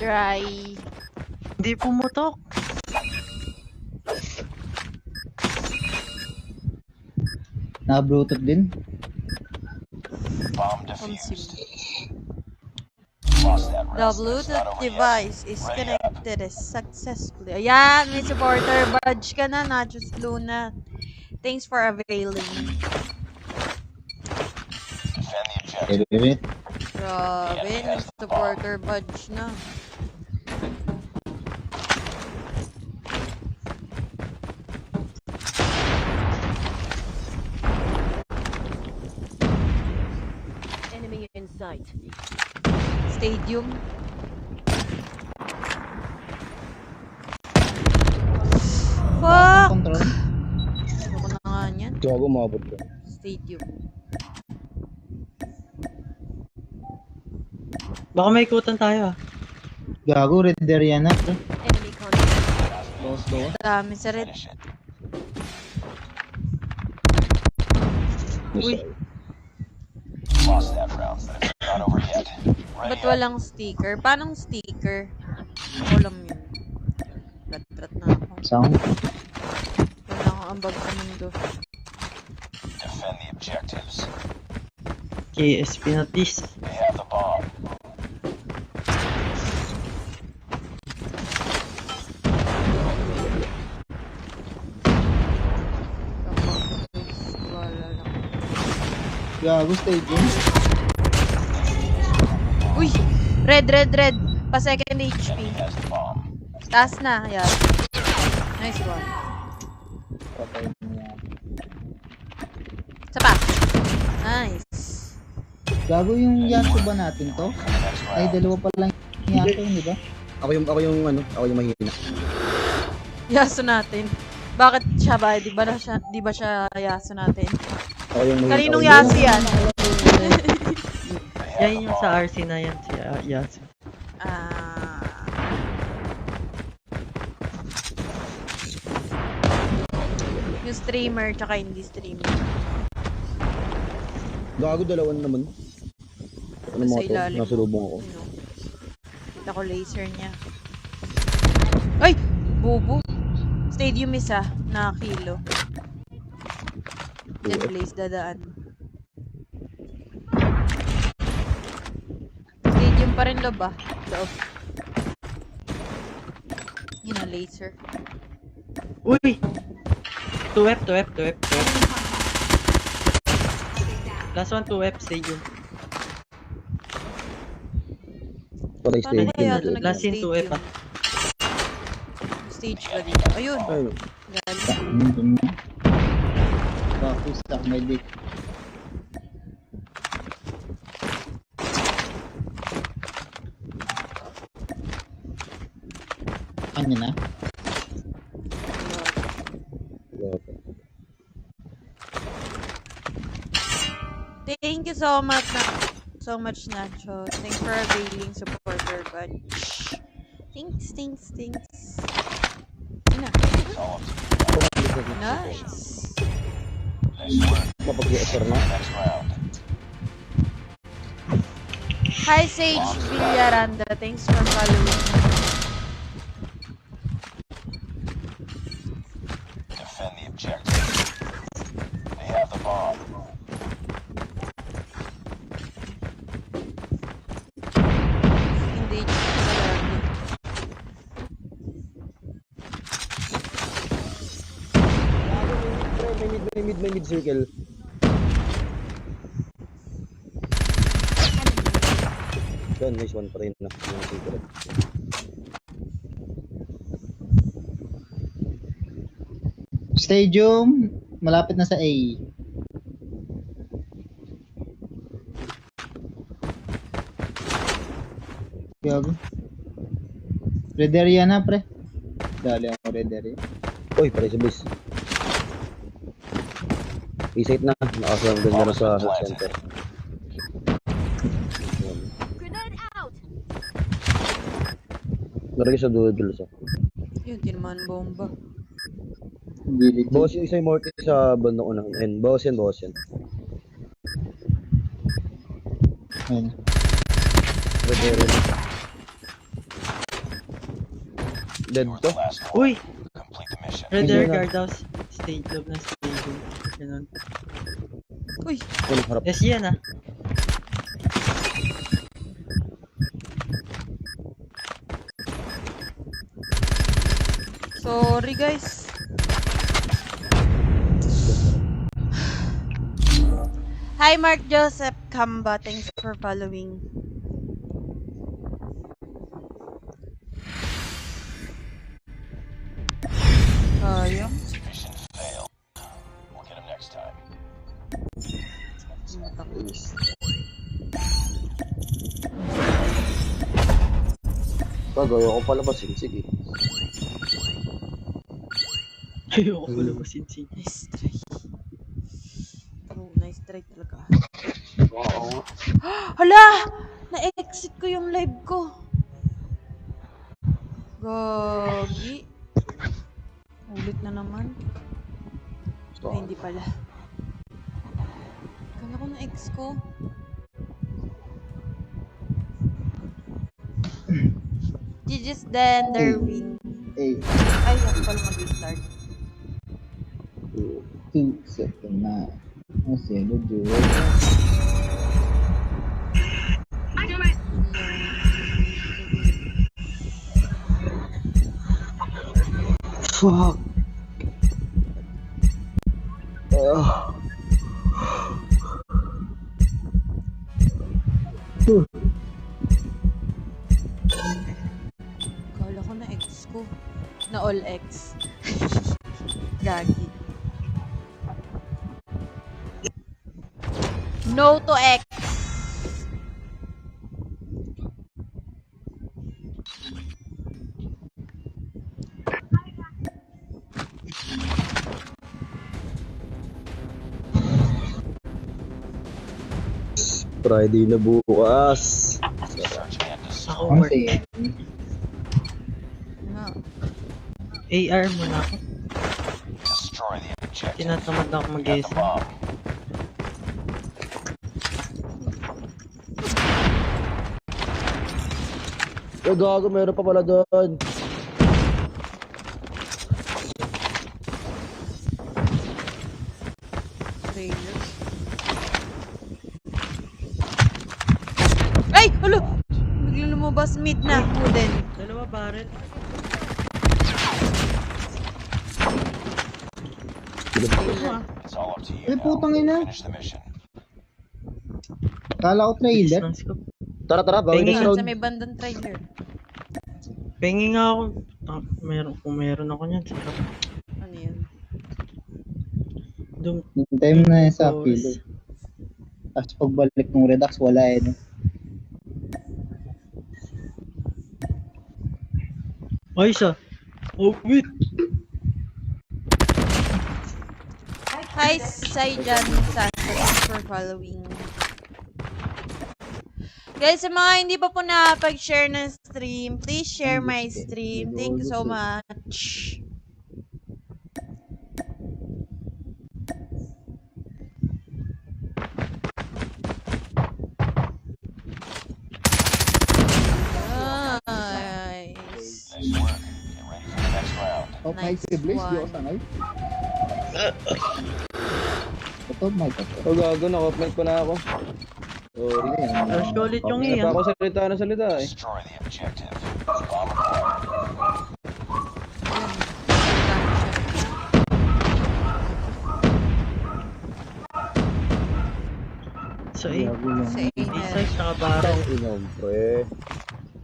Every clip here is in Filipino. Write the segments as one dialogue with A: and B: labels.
A: try.
B: Hindi pumutok.
C: Na-bluetooth din.
A: The Bluetooth device is connected successfully. Ayan, may supporter badge ka na, Nachos Luna. Thanks for availing.
C: Wait.
A: Grabe, may supporter badge na.
D: Enemy in sight.
A: Stadium. Fuck!
C: Control.
A: Ano ko na nga niyan?
E: Gago, umabot ko.
A: Stadium.
B: Baka may ikutan tayo ah.
C: Gago, red area na.
D: Enemy contact.
C: Bawas.
A: Dami sa red. Uy, ba't walang sticker? Paanong sticker? Walang yun. Rat-rat na ako.
C: Sound.
A: Wala akong ambag sa mundo.
B: KSP notice.
A: Wala lang.
C: Gago, stadium.
A: Uy! Red! Pa second HP. Taas na. Ayan. Nice one.
C: Patay mo yan.
A: Isa pa. Nice.
C: Gago yung Yasuo ba natin to? Ay, dalawa pa lang yung Yasuo, di ba?
E: Ako yung mahina.
A: Yaso natin. Bakit siya ba? Di ba siya yaso natin?
E: Ako yung mahina.
A: Kaninong yaso yan?
B: Yan yung sa RC na yan. Si Yasu.
A: Yung streamer tsaka hindi streamer.
E: Gago, dalawan naman. Ano
A: Sa
E: mo to?
A: ilalim.
E: Nasa lubong ako.
A: Ano? Kita ko laser niya. Ay! Bobo. Stadium isa na kilo. Diyan place dadaan. Stadium pa rin loob ah. Loob. Yun ang laser.
B: Uy! 2F. Last one 2F stadium.
E: Patay
A: Paano
E: stage.
A: kaya ito
B: Last in
A: naging
B: 2F
A: stadium?
B: ah.
A: Stage ba dito? Ayun.
E: Ayun.
A: Galing.
C: Gago, stuck my dick. Ano na?
A: Thank you so much Nacho. Thanks for availing supporter badge. Thanks. Yun na. Nice.
E: Mapag-i-asar na.
A: Hi Sage Villaranda. Thanks for following. Hindi
E: May mid circle. Yun, nice one pa rin na. Yung secret.
C: Stadium, malapit na sa A. Gago. Red area na, pre. Dali ako red area.
E: Uy, pare sa base. Isite na. Nakasang ganda na sa center.
D: Grenade out.
E: Naragay sa dulo sa.
A: Yun, tinamaan bomba.
C: Gilid.
E: Bawas yung isa yung mortis sa bandang unang end. Bawas yan.
C: Ayun.
E: Red area na. Dead to.
B: Uy! Red
C: Hindi
B: Air
C: na.
B: Guardhouse. Stage loob ng stadium. Ganun.
A: Uy,
E: Yun, harap.
B: Yes, yan ah.
A: sorry guys. Hi Mark Joseph Kamba, thanks for following. Sayang.
E: Gagawin ko pala ba sinsig eh.
B: Ayoko ko labasin si.
A: Nice try. Oh, nice try talaga.
E: Oo.
A: Hala! Na-exit ko yung live ko. Gagi. Ulit na naman. Ay, hindi pala. Kala ko na-ex ko. GG's then Derwin.
C: Eh,
A: Ay, ako pala mag-restart.
C: 2 second na. Kasi, medyo.
E: Fuck.
A: Kala ko na-ex ko. Na all ex. Gagi. No to X.
E: Friday na bukas.
B: Ako work.
C: Kasi,
A: Nga.
B: AR muna ako. Tinatamad na ako mag-isa.
E: Eh, gago, meron pa pala doon.
A: Trailer. Ay! Alo! Biglang lumabas mid na. Wooden.
B: Dalawa barrel.
A: Trailer.
C: eh, putang ina. Kala ko trailer.
B: Ng scope.
E: Tara, tara, bawin
B: Tingin
E: next
A: Sa
E: round.
A: may bandang trailer.
B: Pengi nga ako. Kung meron ako niyan. Sarap.
A: Ano yun?
B: Doom.
C: Hintay mo na yan sa
B: Force.
C: kilo. Tapos pagbalik ng Redux, wala eh. No?
B: Ay, isa. Oh, wait.
A: Hi, Saijan Santos. Thanks for following. Guys, sa mga hindi pa po nakapag-share ng stream, please share my stream. Thank you so much. Nice.
C: Oh,
A: Nice
C: may Blaze,
A: one.
C: di ako sangay. Ito, may ito.
E: Oh, gago, na-comment ko na ako. Sorry.
B: Rush ko ulit yung
E: Hindi
B: iya.
E: pa ako salita na salita eh.
B: So, eh.
A: Sa
B: Isa,
A: Aner.
B: tsaka barrel.
E: Ang inom, pre.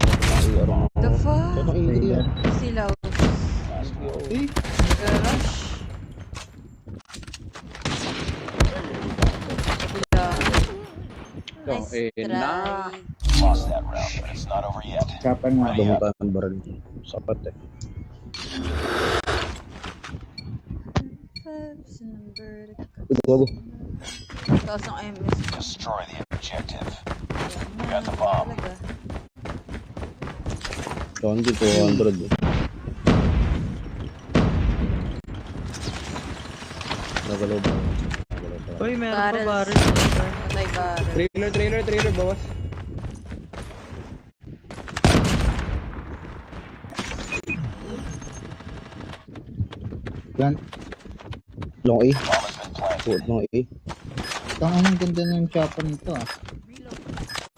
E: Ay, ano
A: The
E: mo.
A: fuck?
E: Ang ingay yan.
A: Silaw.
C: Eh,
A: Rush. Wala. Nice try.
C: kapan nga.
E: Dumutan ang baril. Sapat eh. Ito, gago.
A: Taas ng MS.
F: Destroy the objective.
A: Got the bomb. Talaga.
E: 200 eh. Nagalaw ba?
B: Uy, meron pa
A: Barrels.
B: barrel.
A: Patay barrel.
E: Trailer, bawas.
C: Yan.
E: Long A.
F: Bomb has been planted.
E: Puot long A.
C: Ang ganda ng chopper nito ah.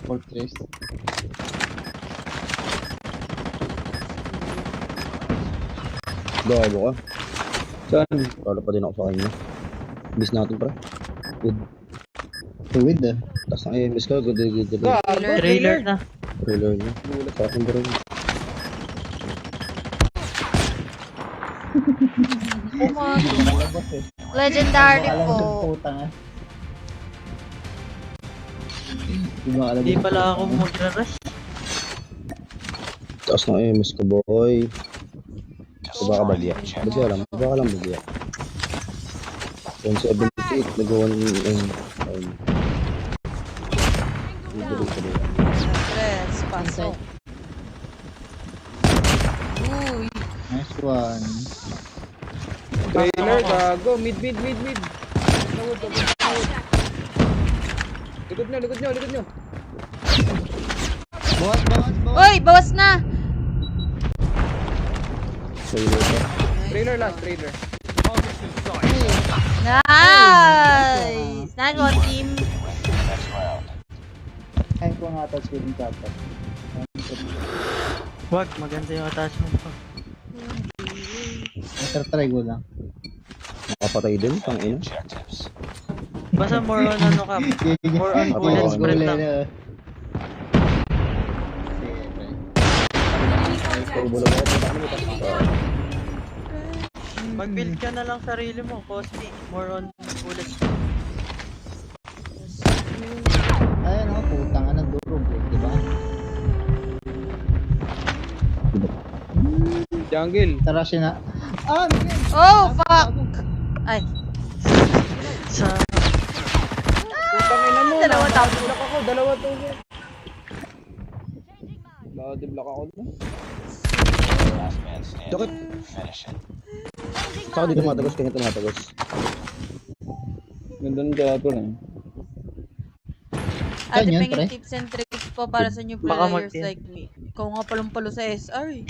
C: Fortress.
E: Gago ka. Saan? Wala pa din ako sa kanya. Miss natin pre. Good.
C: Tuwid ah.
E: Tapos ang miss ka. Good.
B: Trailer na.
E: Trailer niya. Sa akin ba rin?
C: Malabas eh.
A: Legendary
C: Alam
A: po.
C: ng putang ah. Di ba alam
B: Hindi
C: ng
B: pala ako
C: putang?
B: magra-rush.
E: Taas ng miss ko boy. Diba ka
F: Destroy the
E: bagya?
F: objective.
E: Bagya lang. Diba ka lang bagya? 178. Nagawa ng
A: Stress. Pasok. Uy.
C: Nice one.
G: Trailer, gago. Mid. Likod nyo.
C: Bawas.
A: Uy, bawas na!
E: Trailer ka.
G: Trailer last, trailer.
A: Nice! Nice one, team.
F: Next round.
C: Kain ko nga ata sa yung chopper.
B: Wag, maganda yung attachment ko.
C: Try ko lang.
E: Nakapatay din. Pang ina.
F: Objectives.
B: Basta more on ano ka. More on bullet spread lang.
E: Pagbulag ako. Punta kami.
B: Mag-build ka na lang sarili mo, Cosby. More on bullet spread.
C: Ayun o, putang na durog eh, diba?
G: Jungle.
C: Tara siya na. Ah, Miguel!
A: Oh, fuck! Ay.
B: Sa...
G: Putang ina mo.
A: Dalawa tao.
G: Block ako. Dalawa to. Block ako na.
F: Last man standing.
E: Bakit?
F: Finish it.
E: Saka di tumatagos. Kanya tumatagos.
G: Ganda ng teatro na.
A: Ate,
C: Ganyan,
A: pengin
C: pre.
A: tips and tricks po para sa new
B: Baka
A: players
B: mag-tin.
A: like me. Ikaw nga palumpalo sa SR eh.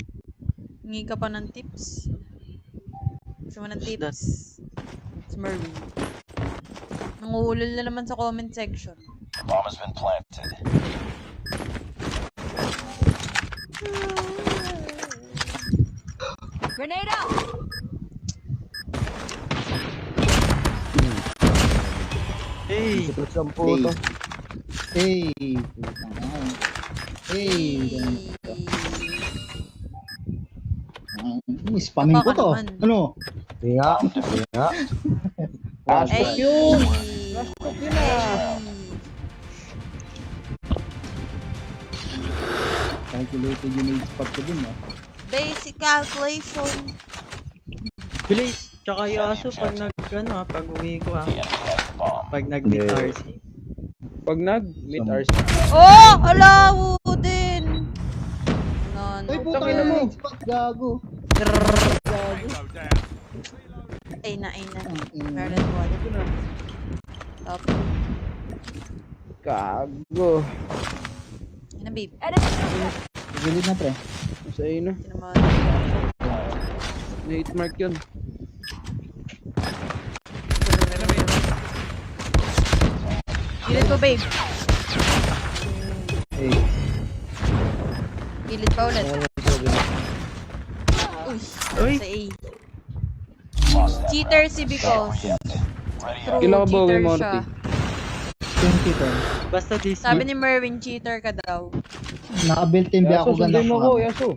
A: Hingi ka pa ng tips. Gusto mo ng
B: Who's
A: tips? It's Merwin. Nanguhulol na naman sa comment section.
F: Bomb has been planted.
D: Grenade out!
B: Hey!
E: Suplit sa puto.
C: Hey, putang na. Hey, ganun to. Spamming ko to.
A: Baka naman.
C: Ano?
E: Nga.
G: Last
A: Ay!
G: stop yun. Last stop yun ah.
C: Calculated yung age spot ko dun ah.
A: Basic calculation.
B: Bilis! Tsaka yung aso pag pag uwi ko ha.
F: The enemy has the bomb.
B: Pag nag-meet
E: Yeah.
B: RC.
G: Pag nag-meet RC.
A: Oh! Alaw din! No,
C: Ay,
A: no.
C: putang ina mo! Age spot, gago.
A: Ay na.
C: Ang ina.
A: Meron one. Top.
G: Gago.
A: Yan na, babe.
C: Gilid na pre.
G: Sa'yo na.
A: Sino mo?
G: Na-hit mark yun.
A: Gilid ko, babe.
C: Hey.
A: Gilid pa ulit. Uy.
B: Uy.
A: Sa A.
F: Lost that
A: Cheater
F: round.
A: si Because.
F: Ready
A: True,
F: up.
G: Kailan ka ba
A: cheater
G: uwi mo,
A: siya.
C: 20 pre.
B: Basta this
A: Sabi ni Merwin, cheater ka daw.
C: Naka-built in ba
G: Yaso,
C: ako ganda
G: sunday mo ko, Yaso.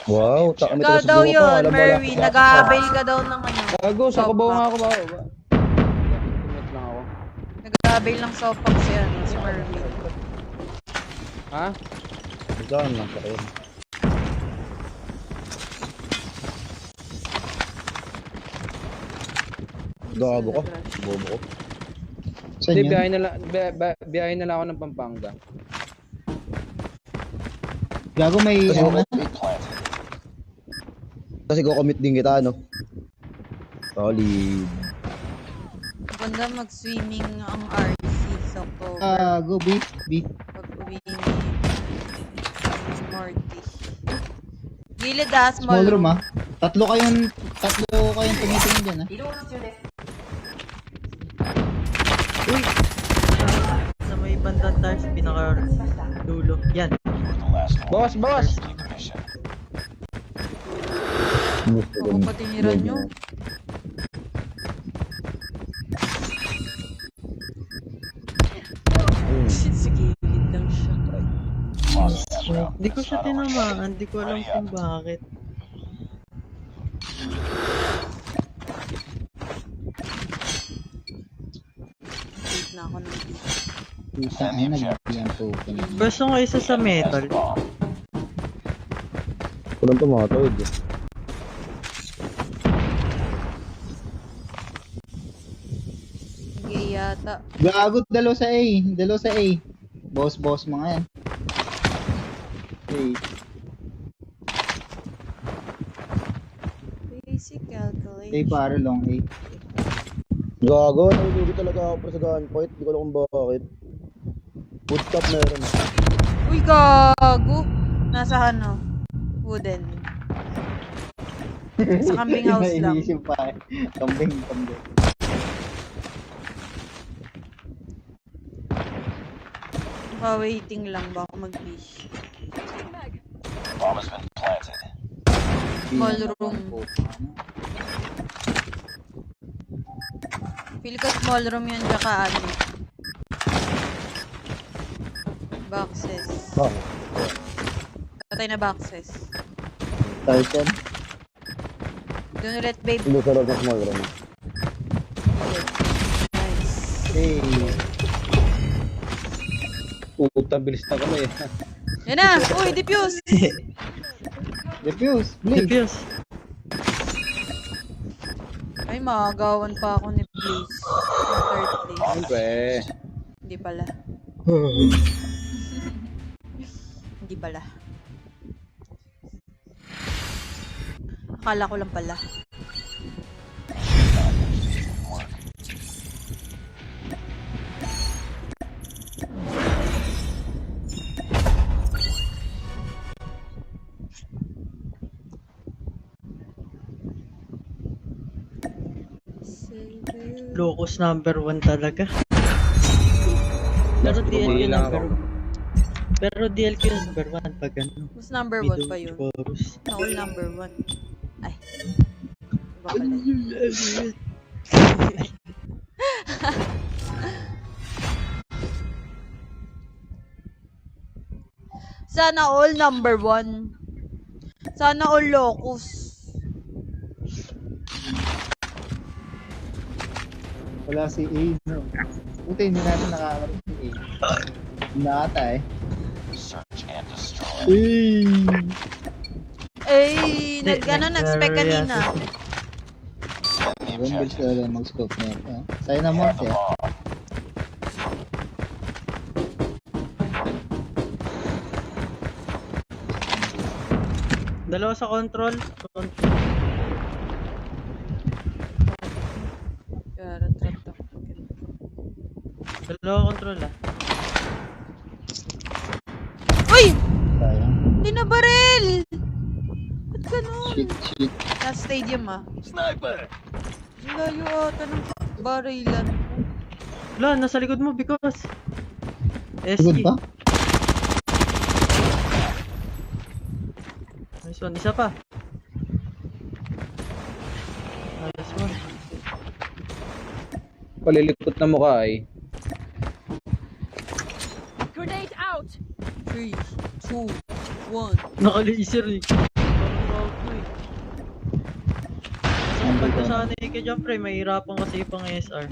E: Wow. Taka
A: Ikaw daw yun, Merwin. Nag-avail ka daw ng ano.
G: Gago, sa
A: Soft
G: kabaw
A: pack.
G: nga ako ba? Tumit lang ako.
A: Nag-avail ng soft pack si, ano, si Merwin.
G: Ha?
E: Saan lang sa kayo? Gago ko. Bobo ko.
C: Saan
G: Hindi,
C: yun?
G: biyahe na lang ako ng Pampanga.
C: Gago may
E: Kasi
C: ano na?
F: Planted.
E: Kasi ko-commit din kita, no? Solid.
A: Maganda mag-swimming ang RC sa October.
C: Go B.
A: Pag uwi ni Morty. Gilid ah,
C: Small room ah. Tatlo kayong tumitingin dyan, ha?
B: Uy! Sa may bandang tayo sa pinaka-dulo. Yan.
F: The last one.
G: Boss, boss!
F: Mission.
E: Gusto ko.
A: Ako pa tiniran nyo. Sa gilid lang siya.
F: Lost that round.
B: Hindi ko siya tinamaan. Hindi ko alam kung bakit.
A: Wait na ako ng beat.
C: Puta, ay, nagbibigyan po.
B: Gusto ko isa sa metal.
F: Bomb.
E: Walang tumatawid eh.
A: Hindi yata.
C: Gago, dalawa sa A. Dalawa sa A. Boss mga yan. Okay.
A: Basic
C: A
A: calculation.
C: para long A.
E: Gago, nahulugi talaga ako para sa gunfight. Hindi ko alam kung bakit. Footstop meron eh.
A: Uy, gago! Nasa ano? Wooden. Sa kambing house lang.
C: Iniisip pa eh. Kambing.
A: Waiting lang ba ako mag-fish?
F: Bomb has been planted.
A: Small room. Feel ko small room yun, tsaka ano. Boxes.
E: Bakit?
A: Patay na boxes.
C: Titan.
A: Doon ulit, babe.
E: Hindi sa loob ng small room.
A: Nice.
C: Hey.
G: Puta, bilis na kami eh.
A: Yan na! Uy, defuse!
C: Defuse. Blaze.
B: Defuse.
A: Ay, makagawan pa ako ni Blaze. Yung third place.
G: Siyempre.
A: Hindi pala. Hindi pala. Akala ko lang pala.
B: Locus number 1 talaga. Pero DLQ
G: lang
B: number
G: ako.
B: 1. Pero DLQ number 1 pag ano.
A: Mas number 1 pa yun.
B: Chorus.
A: Naul number 1. Ay. Iba pala yun. Sana all number 1. Sana all locus.
C: Wala si A. No. Puti, hindi natin nakakaroon si A. Nata eh.
F: Search and destroy.
A: Ay, nag-spec kanina.
F: The
C: Rumble
F: objective.
C: sila mag-scope na ito. Sa'yo na mo
F: The
C: siya.
F: bomb.
B: Dalawa sa control. Dalawa control ah.
A: Uy!
C: Sayang.
A: Hindi na baril! Ba't ganun?
C: Shit.
A: Sa stadium ah. Sniper! Layo ata ng barilan.
B: Wala, nasa likod mo because
C: Good
B: SG.
C: ba?
B: Nice one, isa pa. Nice one.
G: Palilikot na mukha eh.
D: Grenade out!
A: 3, 2, 1.
B: Naka-laser eh. Parang ako eh. Pag nasanay ka dyan pre, mahirapan kasi pang SR.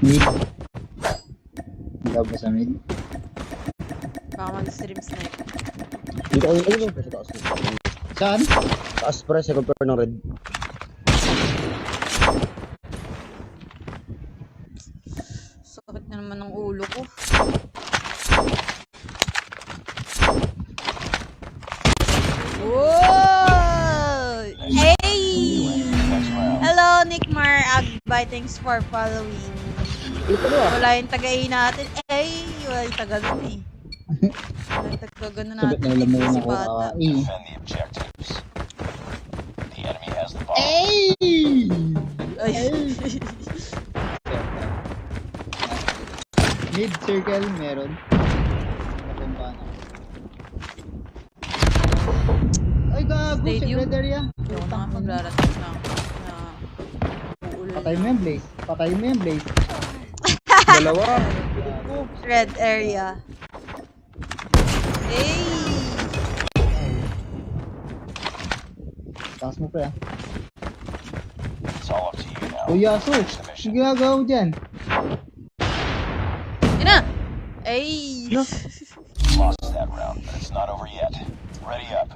C: Mid. Wala ba sa mid?
A: Baka mag-stream snipe.
E: Dito ayun, ayun, ayun. Sa taas.
C: Saan?
E: Taas pre, second floor ng red.
A: Sakit na naman ng ulo ko. Whoa! Hey!
F: Next round.
A: Hello, Nickmar Agbay. Thanks for following.
E: Ito na.
A: Wala yung taga-i natin. Wala yung taga-nun eh. Nagtagano
C: Sabit
A: natin.
C: na alam mo
A: Si
C: na ako
A: bata.
C: kakain.
F: Defend the objectives. The enemy has the bomb.
A: Ay.
C: Mid circle meron. Nakumpa na. Ay gago, si
A: Stadium.
C: red area.
A: Hindi ko na nga maglarating na uulan
C: Patay mo
A: na.
C: yan, Blaze. Patay mo yan, Blaze.
G: Dalawa.
A: Red area. Hey!
C: Takas mo pre ah.
F: It's all up to you now.
C: O Yaso,
F: Finish the mission.
C: sige gagawa mo dyan.
A: Yun na! Ay!
F: Lost that round, but it's not over yet. Ready up.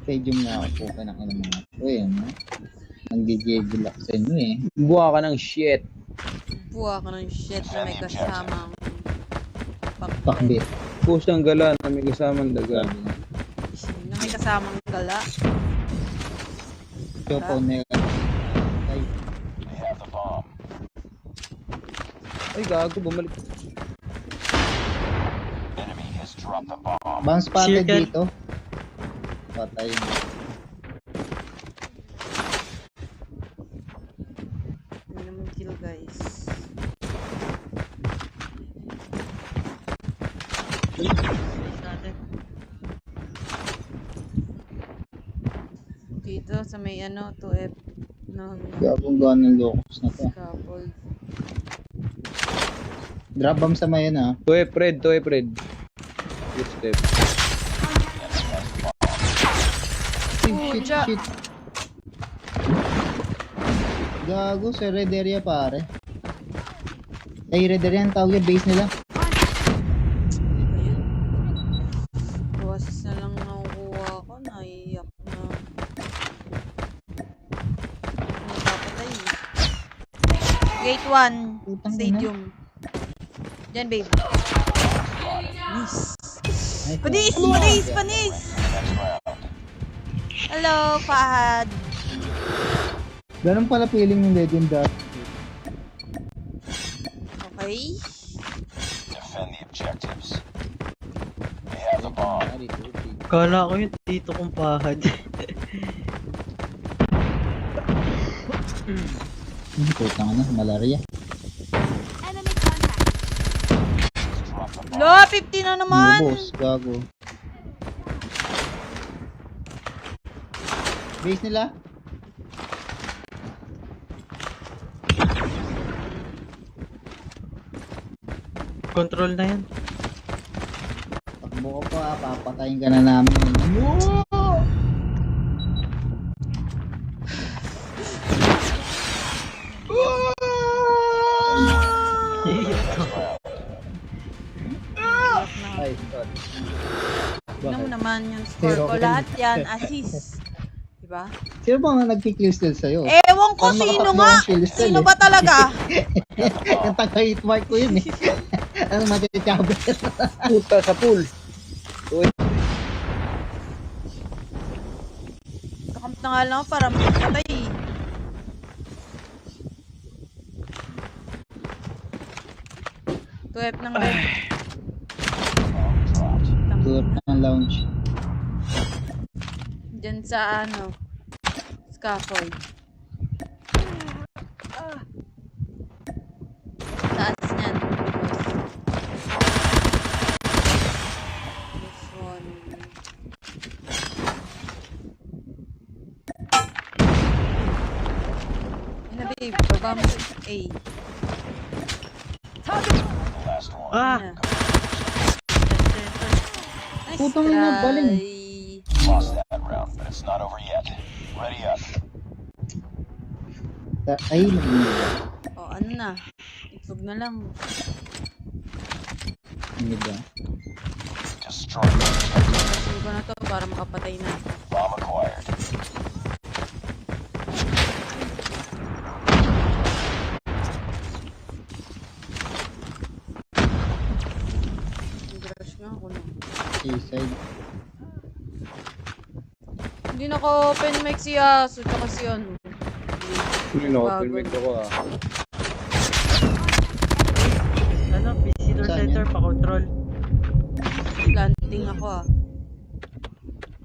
C: Stadium na ako po ka ng mga. Uy, ano? Nag-jiggle ako sa inyo eh.
G: Buha ka ng shit.
A: Buha ka ng shit na may kasamang
C: Pakbit.
G: Pusang gala na may kasamang daga.
A: Na may kasamang gala.
C: Chopo na ay,
F: They have the bomb.
G: Ay, gago, bumalik.
F: Enemy has dropped the bomb.
C: bounce spotted
B: Circle.
C: dito. Patay mo.
A: Hindi naman kill guys. Dito sa may ano, 2F ng
C: Gagong gawa ng locus na to.
A: scaffold.
C: Drop bomb sa mayan ah.
G: Toy, Fred. Good step.
C: Shit. Gago sa red area pare. Ay red area ang tawag yung base nila.
A: Ayun. Buwasis na lang nakukuha ko. Naiyak na. Napapatay. Gate 1.
C: Putang ina.
A: Stadium. Diyan, babe. Nice.
C: Ay,
A: Panis!
C: gago.
A: Panis! Panis! Hello, Fahad.
C: Ganun pala feeling yung legendary.
A: Okay.
F: Defend the objectives. They have the bomb.
B: Kala ko yun dito kong pahad.
C: Putang na, malaria.
D: Enemy contact.
F: Drop the bomb.
A: Lo, 50 na naman.
C: Boss, gago. Base nila?
B: Control na yan.
C: Takbo ka pa, papatayin ka na namin. Woo! Ay, sorry.
A: Tignan mo naman yung score ko.
C: Zero.
A: Lahat yan, assist. Diba?
C: Sino ba nga nagki-kill steal sa'yo?
A: Ewan ko
C: Parang
A: sino
C: makatatlo
A: nga.
C: ang kill steal
A: Sino
C: eh.
A: ba talaga?
C: Yung taga-hit mark ko yun eh. Ano matitsabe?
G: Puta sa pool.
A: Kakamp na nga lang ako para makapatay. Tuwep ng red.
C: Tulad ng lounge.
A: Diyan sa ano, scaffold. Taas niyan. This one. Yun na babe, baba mo sa A.
F: The last one.
B: Ah!
A: Yun na. Nice
C: Putang ina, baling.
A: try.
F: Lost that round, but it's not over yet. Ready up.
C: Ay, nag-mid.
A: O, ano na? Itlog na lang.
C: Mid ah.
F: Destroy the objective.
A: Kasi ko na to para makapatay na.
F: Bomb acquired.
A: Nag-rush nga ako na.
C: A-side.
A: Hindi naka-open mic si Yasu, tsaka si ano.
G: Yun ako, filmate ako ah.
B: Ano, busy
C: Saan
B: center,
C: yan?
B: pa-control.
A: Planting ako ah.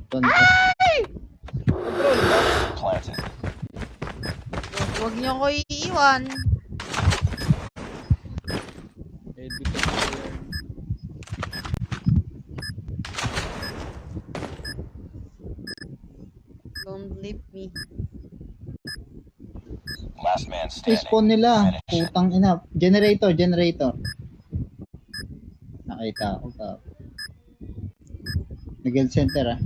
F: Planted.
A: Huwag niyo ko iiwan. Don't leave me.
F: Last man standing.
C: Spawn nila.
F: Finish.
C: Putang ina. Generator. Nakita ako ka. Nag-health center ah.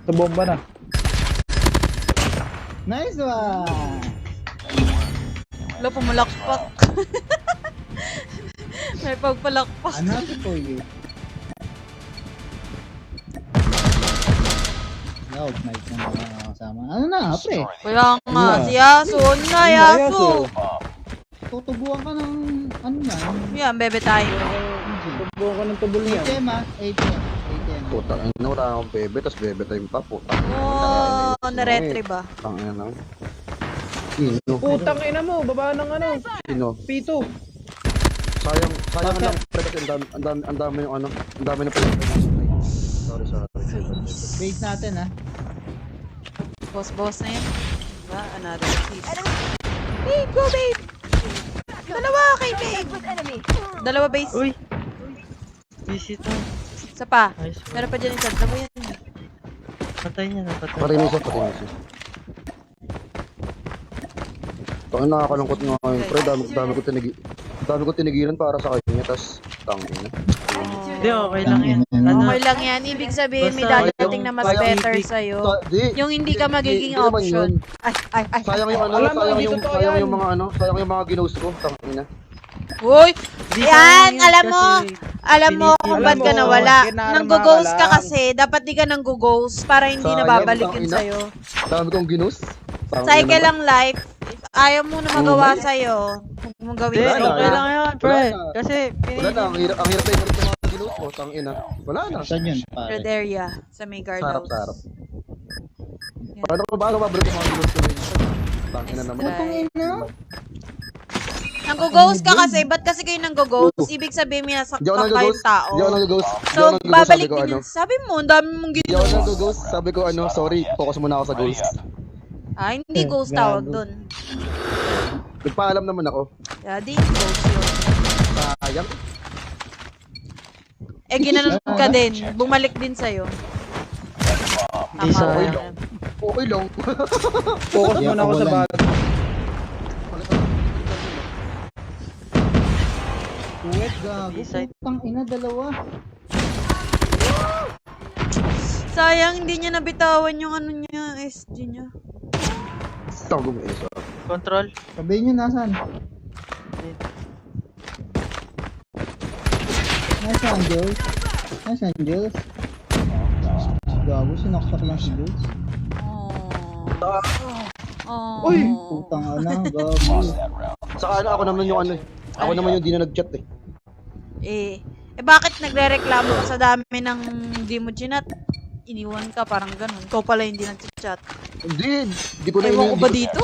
G: Sa bomba na.
C: Nice one!
A: Wala, pumalakpak. May pagpalakpak.
C: Another for you. Love, nice na mga kasama. Ano na, pre?
A: Kaya nga, si Yasu. Ano na, Yasu?
C: Tutubuan ka ng, ano na?
A: Yan, bebe tayo.
G: Tubo ka ng tubol niya.
C: ATM ah, ATM.
E: Puta, ano, wala akong bebe, tas bebe time pa, puta.
A: Oh, na-retrieve ba?
E: Tangina na. Sino?
G: Putang ina mo, baba ng ano.
E: Sino?
G: Pito.
E: Sayang lang, pre, kasi ang dami yung ano, ang dami ng Sorry.
C: Base natin ah.
A: Boss na yun. Diba? Another piece. Babe, go babe! Dalawa kay babe! Dalawa base.
B: Uy! Busy to.
A: Isa pa.
B: Nice one.
A: Meron pa dyan isa. Dalawa yan.
B: Patay niya, napatay.
E: Parinisa. Tangina, nakakalungkot nga ngayon, pre, dami ko tinigilan para sa kanya, tas tangina.
B: Hindi, okay lang yan. Ano?
A: Okay lang yan. Ibig sabihin, may
B: Basta
A: dadating na mas
B: sayang
A: better
B: ibig-
A: sa'yo.
E: Di,
A: Yung hindi ka magiging
E: di naman
A: option.
E: yun.
A: Ay.
E: Sayang yung ano,
G: Alam mo,
E: sayang
G: hindi
E: yung
G: totoo
E: sayang
G: yan.
E: yung mga ano, sayang yung mga ginost ko, tangina.
A: Uy!
B: Di
A: Yan!
B: sayang yun
A: Alam mo!
B: kasi
A: Alam mo kung
G: Alam
A: ba't ka
G: mo,
A: nawala.
G: kinarma
A: Nanggo-ghost
G: ka
A: ka
G: lang.
A: kasi. Dapat di ka nanggo-ghost para hindi
E: Sayang,
A: nababalik yun
E: tangina.
A: sa'yo.
E: Dami kong ginost. Tangina
A: Cycle
E: naman.
A: lang life. If ayaw mo na magawa sa'yo, huwag mong gawin
B: Hindi,
E: Wala na,
B: okay lang yan, pre.
E: Wala na.
B: Kasi,
E: Wala na, ang hirap na ibalik yung mga ginost ko, tangina. Wala na.
C: Saan yun, pare?
A: red area sa may guardhouse.
E: Sarap.
A: Yan.
E: Paano mabalik yung mga ginost ko rin? Tangina naman.
A: Right. Nanggo-ghost ka kasi. Ba't kasi kayo nanggo-ghost? Ibig sabihin, may
E: Di ako
A: nasaktan kayong
E: nag-ghost.
A: tao.
E: Di ako nag-ghost.
A: So, babalik din yun. Sabi mo, ang dami mong
E: Di ako
A: ghost.
E: nag-ghost. Sabi ko ano, sorry, focus muna ako sa ghost.
A: Ah, hindi ghost tawag dun.
E: Nagpaalam naman ako.
A: Kaya di ghost yun.
E: Sayang.
A: Eh, ginanon ka din. Bumalik din sa'yo.
B: Di sa-
E: Okay
A: Tama.
E: lang. Okay lang.
G: Focus
C: Di
G: muna ako sa
C: ako
G: bat.
C: Uwet, gago.
B: Side.
C: Putang ina, dalawa.
A: Sayang, hindi niya nabitawan yung ano niya, SG niya.
E: Tago mo isa.
B: Control.
C: Sabihin nyo, nasan? Nasaan, Jules? Nasaan, Jules? Gago, sinaksak lang si Jules.
A: Oh.
C: Uy! Putang ina, gago.
F: Lost that round.
E: Saka ano, ako naman yung ano eh. Ako naman yung di na nag-chat eh.
A: Eh bakit nagre-reklamo ka sa dami ng hindi mo chinat? Iniwan ka, parang ganun. Ikaw pala hindi nag-chat.
E: Hindi ko na
A: Ewan ko ba
E: hindi-
A: dito?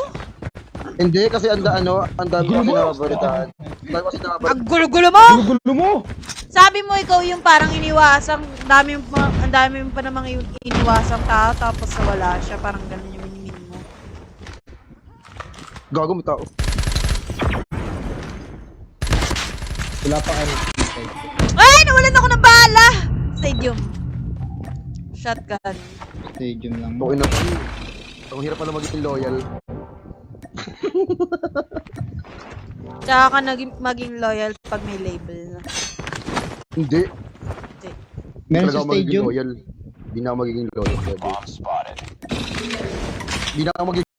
E: Hindi kasi ang dami kasi nababalitaan. Ang dami kasi nababalitaan.
A: Ang gulo-gulo mo!
G: Gulo mo!
A: Sabi mo ikaw yung parang iniwasang, ang dami mo pa namang iniwasang tao, tapos wala siya, parang ganun yung minimin mo.
E: Gago mo tao.
C: Wala pa kayo.
A: Ay! Nawalan ako ng bala! Stadium. Shotgun.
C: Stadium lang.
E: Okay na. Ang hirap pala maging loyal.
A: Tsaka ka maging loyal pag may label na.
E: Hindi.
C: Meron
E: Talaga
C: sa
E: ako magiging
C: stadium.
E: loyal. Hindi na ako magiging loyal.
F: Bomb spotted.
E: Hindi na ako magiging